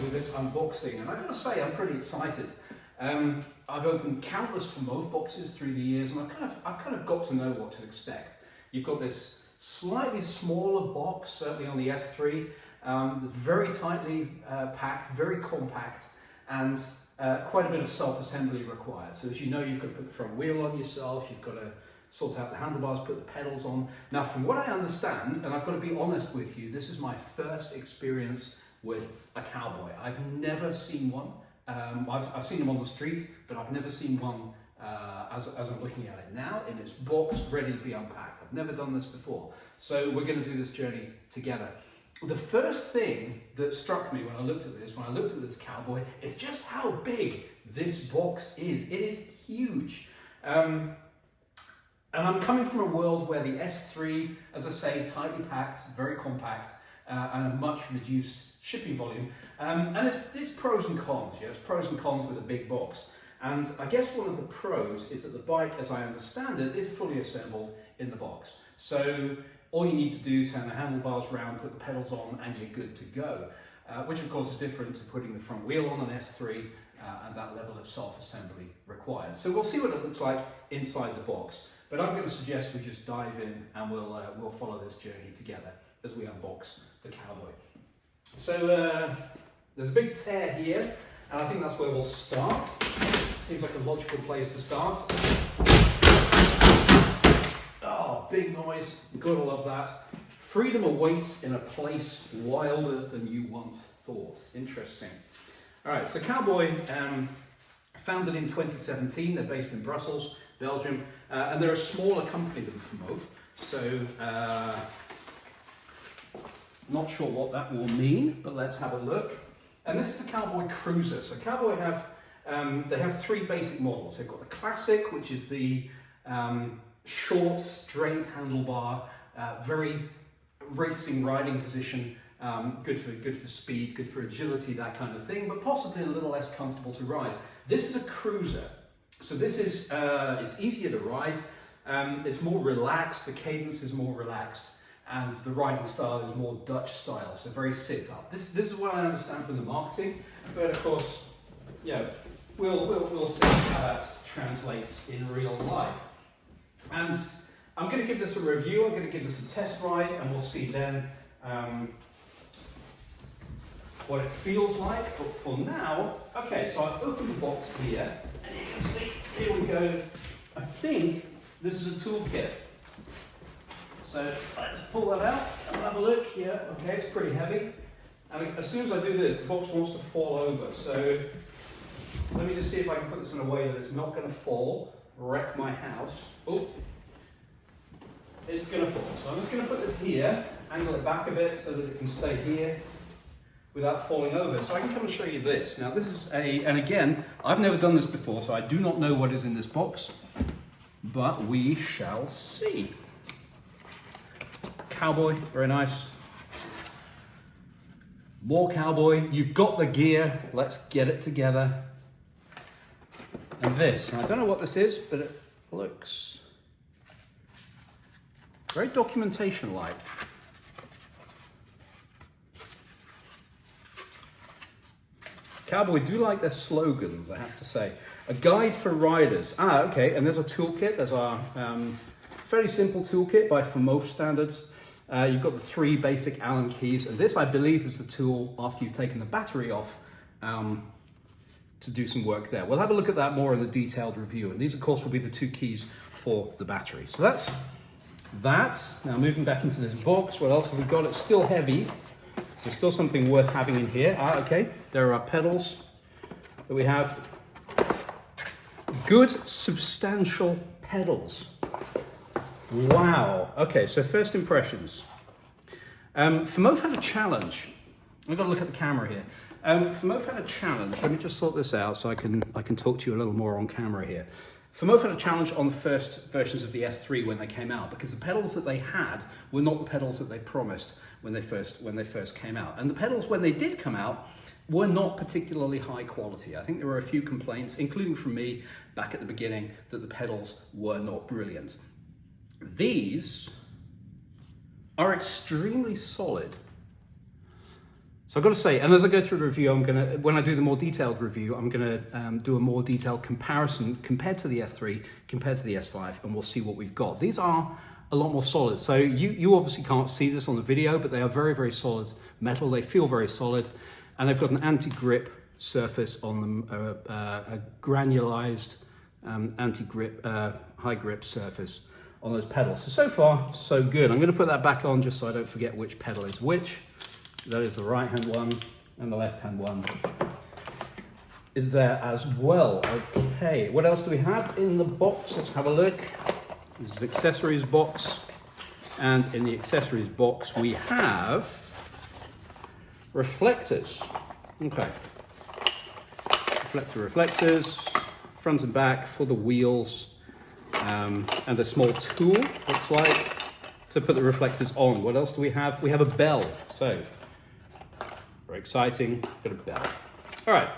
with this unboxing, and I've got to say I'm pretty excited. I've opened countless Vermouth boxes through the years, and I've kind of got to know what to expect. You've got this slightly smaller box, certainly on the S3, very tightly packed, very compact, and quite a bit of self-assembly required. So as you know, you've got to put the front wheel on yourself, you've got to sort out the handlebars, put the pedals on. Now, from what I understand, and I've got to be honest with you, this is my first experience with a Cowboy. I've never seen one. I've seen them on the street, but I've never seen one as I'm looking at it now, in its box, ready to be unpacked. I've never done this before. So we're going to do this journey together. The first thing that struck me when I looked at this Cowboy, is just how big this box is. It is huge. And I'm coming from a world where the S3, as I say, tightly packed, very compact, and a much reduced shipping volume. And it's pros and cons. Yeah, it's pros and cons with a big box. And I guess one of the pros is that the bike, as I understand it, is fully assembled in the box. So all you need to do is turn the handlebars round, put the pedals on, and you're good to go. Which of course is different to putting the front wheel on an S3 and that level of self-assembly required. So we'll see what it looks like inside the box. But I'm going to suggest we just dive in and we'll follow this journey together as we unbox the Cowboy. So there's a big tear here, and I think that's where we'll start. Seems like a logical place to start. Oh, big noise, gotta love that. Freedom awaits in a place wilder than you once thought. Interesting. All right, so Cowboy, founded in 2017, they're based in Brussels, Belgium, and they're a smaller company than Vermouth, so not sure what that will mean, but let's have a look. And this is a Cowboy Cruiser. So Cowboy they have three basic models. They've got the Classic, which is the short, straight handlebar, very racing riding position, good for speed, good for agility, that kind of thing, but possibly a little less comfortable to ride. This is a Cruiser. So this is, it's easier to ride, it's more relaxed, the cadence is more relaxed, and the riding style is more Dutch style, so very sit-up. This is what I understand from the marketing, but of course, yeah, we'll see how that translates in real life. And I'm going to give this a review, I'm going to give this a test ride, and we'll see then what it feels like. But for now, okay, so I've opened the box here, and you can see, here we go. I think this is a toolkit. So let's pull that out and have a look here. Okay, it's pretty heavy. And as soon as I do this, the box wants to fall over. So let me just see if I can put this in a way that it's not going to fall, wreck my house. Oh, it's going to fall. So I'm just going to put this here, angle it back a bit so that it can stay here without falling over. So I can come and show you this. Now this is and again, I've never done this before, so I do not know what is in this box, but we shall see. Cowboy, very nice. More Cowboy, you've got the gear, let's get it together. And this, I don't know what this is, but it looks very documentation-like. Cowboy do like their slogans, I have to say. A guide for riders. Ah, okay, and there's a toolkit. There's our fairly simple toolkit by Vermouth standards. You've got the three basic Allen keys, and this, I believe, is the tool after you've taken the battery off to do some work there. We'll have a look at that more in the detailed review, and these, of course, will be the two keys for the battery. So that's that. Now, moving back into this box, what else have we got? It's still heavy, so still something worth having in here. Ah, okay, there are our pedals that we have. Good, substantial pedals. Wow. Okay, so first impressions. Vermouth had a challenge. I've got to look at the camera here. Vermouth had a challenge. Let me just sort this out so I can talk to you a little more on camera here. Vermouth had a challenge on the first versions of the S3 when they came out, because the pedals that they had were not the pedals that they promised when they first came out. And the pedals, when they did come out, were not particularly high quality. I think there were a few complaints, including from me back at the beginning, that the pedals were not brilliant. These are extremely solid. So I've got to say, and as I go through the review, when I do the more detailed review, I'm gonna do a more detailed comparison compared to the S3, compared to the S5, and we'll see what we've got. These are a lot more solid. So you obviously can't see this on the video, but they are very, very solid metal. They feel very solid, and they've got an anti-grip surface on them, a granularized anti-grip, high grip surface on those pedals. So far, so good. I'm gonna put that back on just so I don't forget which pedal is which. That is the right-hand one, and the left-hand one is there as well. Okay, what else do we have in the box? Let's have a look. This is the accessories box, and in the accessories box we have reflectors. Okay, reflectors, front and back for the wheels, and a small tool, looks like, to put the reflectors on. What else do we have? We have a bell. So very exciting, got a bell. All right,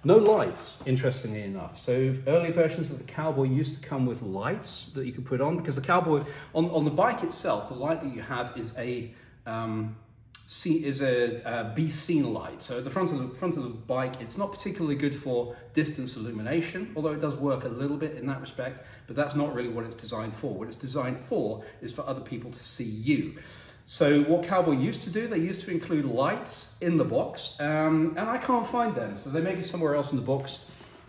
no lights, interestingly enough. So early versions of the Cowboy used to come with lights that you could put on, because the Cowboy, on the bike itself, the light that you have is a be seen light. So at the front of the bike, it's not particularly good for distance illumination, although it does work a little bit in that respect, but that's not really what it's designed for. What it's designed for is for other people to see you. So what Cowboy used to do, they used to include lights in the box, and I can't find them. So they may be somewhere else in the box,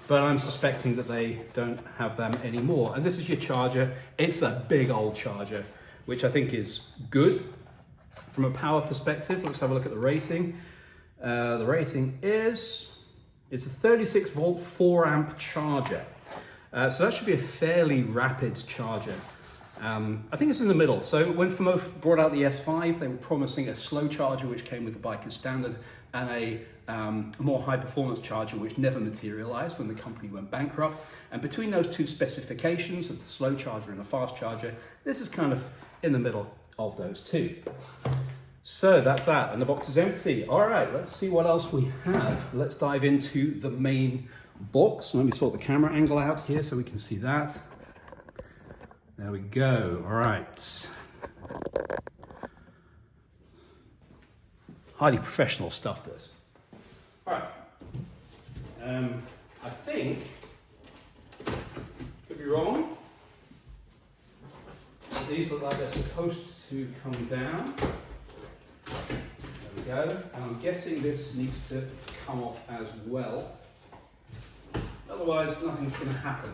but I'm suspecting that they don't have them anymore. And this is your charger. It's a big old charger, which I think is good. From a power perspective, let's have a look at the rating. The rating it's a 36 volt, 4 amp charger. So that should be a fairly rapid charger. I think it's in the middle. So when Famof brought out the S5, they were promising a slow charger, which came with the bike as standard, and a more high performance charger, which never materialized when the company went bankrupt. And between those two specifications of the slow charger and the fast charger, this is kind of in the middle of those two. So that's that, and the box is empty. All right, let's see what else we have. Let's dive into the main box. Let me sort the camera angle out here so we can see that. There we go. All right. Highly professional stuff, this. All right. I think, could be wrong, these look like they're supposed to come down. There we go. And I'm guessing this needs to come off as well. Otherwise, nothing's going to happen.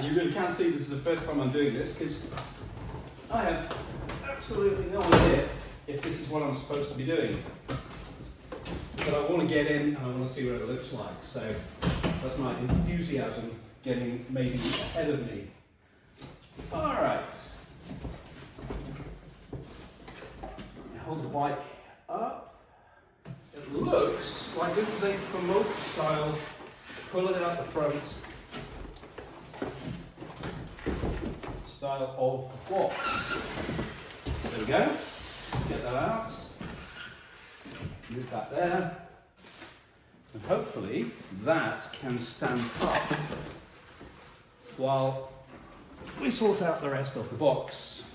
You really can't see this is the first time I'm doing this, because I have absolutely no idea if this is what I'm supposed to be doing. But I want to get in and I want to see what it looks like. So that's my enthusiasm getting maybe ahead of me. All right. Hold the bike up. It looks like this is a Famof style, pull it out the front style of the box. There we go. Let's get that out. Move that there. And hopefully that can stand up while we sort out the rest of the box.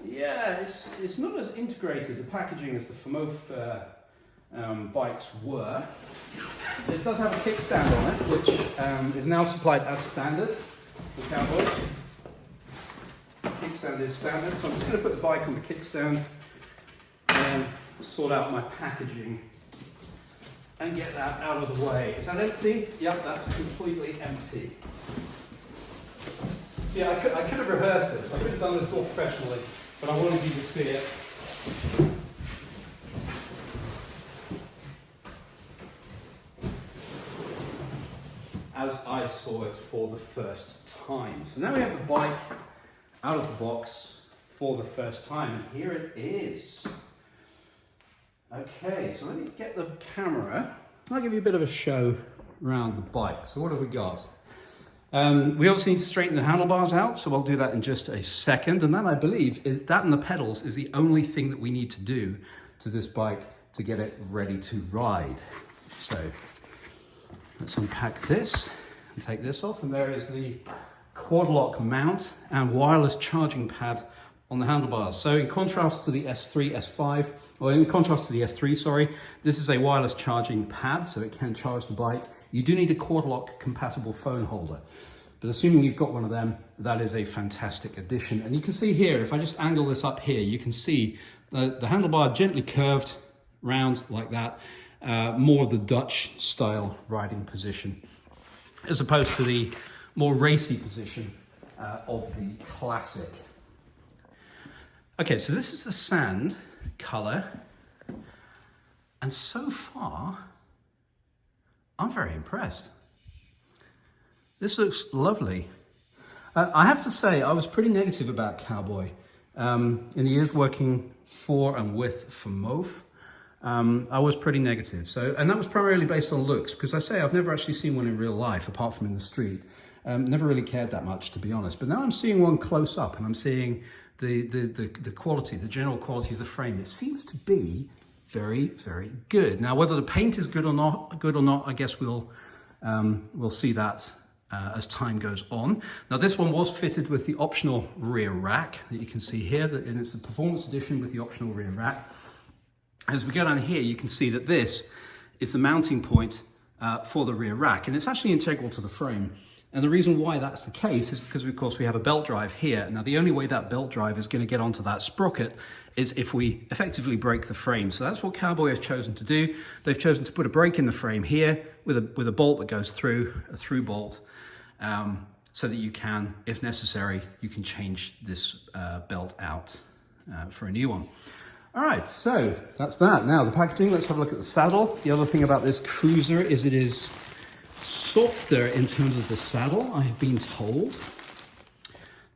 Yeah, it's not as integrated, the packaging, as the Famof bikes were. This does have a kickstand on it, which is now supplied as standard for Cowboys. Kickstand is standard, so I'm just going to put the bike on the kickstand and sort out my packaging and get that out of the way. Is that empty? Yep, that's completely empty. See, I could have rehearsed this. I could have done this more professionally, but I wanted you to see it. As I saw it for the first time. So now we have the bike out of the box for the first time, and here it is. Okay, so let me get the camera. I'll give you a bit of a show around the bike. So what have we got? We obviously need to straighten the handlebars out, so I'll do that in just a second. And that, I believe, is that and the pedals is the only thing that we need to do to this bike to get it ready to ride. So let's unpack this and take this off, and there is the quad lock mount and wireless charging pad on the handlebars. So in contrast to the S3, S5, or in contrast to the S3, sorry, this is a wireless charging pad, so it can charge the bike. You do need a quad lock compatible phone holder, but assuming you've got one of them, that is a fantastic addition. And you can see here, if I just angle this up here, you can see the handlebar gently curved round like that, more the Dutch style riding position, as opposed to the more racy position of the Classic. Okay, so this is the sand color, and so far, I'm very impressed. This looks lovely. I have to say, I was pretty negative about Cowboy. In the years working for and with Vermoof, I was pretty negative. And that was primarily based on looks, because I say I've never actually seen one in real life, apart from in the street. Never really cared that much, to be honest. But now I'm seeing one close up, and I'm seeing the quality, the general quality of the frame. It seems to be very, very good. Now, whether the paint is good or not, I guess we'll see that as time goes on. Now, this one was fitted with the optional rear rack that you can see here, and it's the Performance Edition with the optional rear rack. As we go down here, you can see that this is the mounting point for the rear rack, and it's actually integral to the frame. And the reason why that's the case is because, of course, we have a belt drive here. Now, the only way that belt drive is going to get onto that sprocket is if we effectively break the frame. So that's what Cowboy has chosen to do. They've chosen to put a break in the frame here with a bolt that goes through, a through bolt, so that you can, if necessary, you can change this belt out for a new one. All right, so that's that. Now, the packaging, let's have a look at the saddle. The other thing about this Cruiser is it is softer in terms of the saddle, I have been told.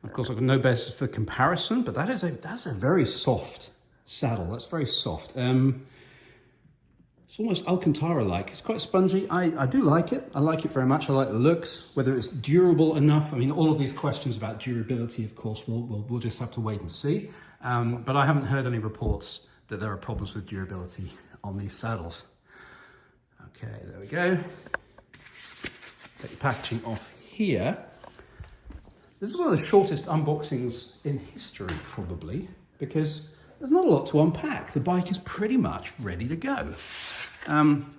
Of course, I've got no basis for comparison, but that's a very soft saddle. That's very soft. It's almost Alcantara-like. It's quite spongy. I do like it. I like it very much. I like the looks. Whether it's durable enough, I mean, all of these questions about durability, of course, we'll just have to wait and see. But I haven't heard any reports that there are problems with durability on these saddles. Okay, there we go. Take the packaging off here. This is one of the shortest unboxings in history, probably, because there's not a lot to unpack. The bike is pretty much ready to go. I'm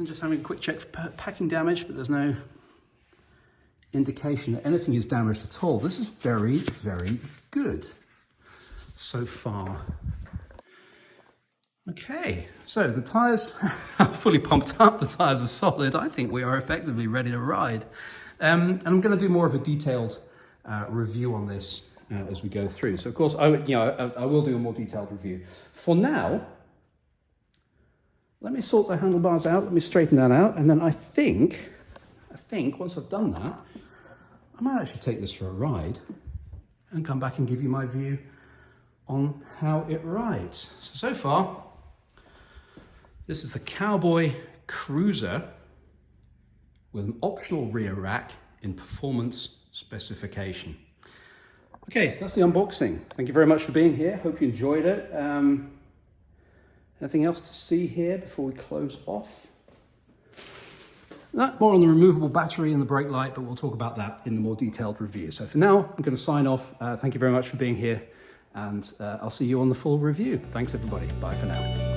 just having a quick check for packing damage, but there's no indication that anything is damaged at all. This is very, very good so far. Okay, so the tyres are fully pumped up, the tyres are solid. I think we are effectively ready to ride. And I'm going to do more of a detailed review on this as we go through. So of course, I will do a more detailed review. For now, let me sort the handlebars out, let me straighten that out, and then I think once I've done that, I might actually take this for a ride and come back and give you my view on how it rides. So far, this is the Cowboy Cruiser with an optional rear rack in performance specification. Okay, that's the unboxing. Thank you very much for being here. Hope you enjoyed it. Anything else to see here before we close off? More on the removable battery and the brake light, but we'll talk about that in the more detailed review. So for now, I'm going to sign off. Thank you very much for being here, and I'll see you on the full review. Thanks, everybody. Bye for now.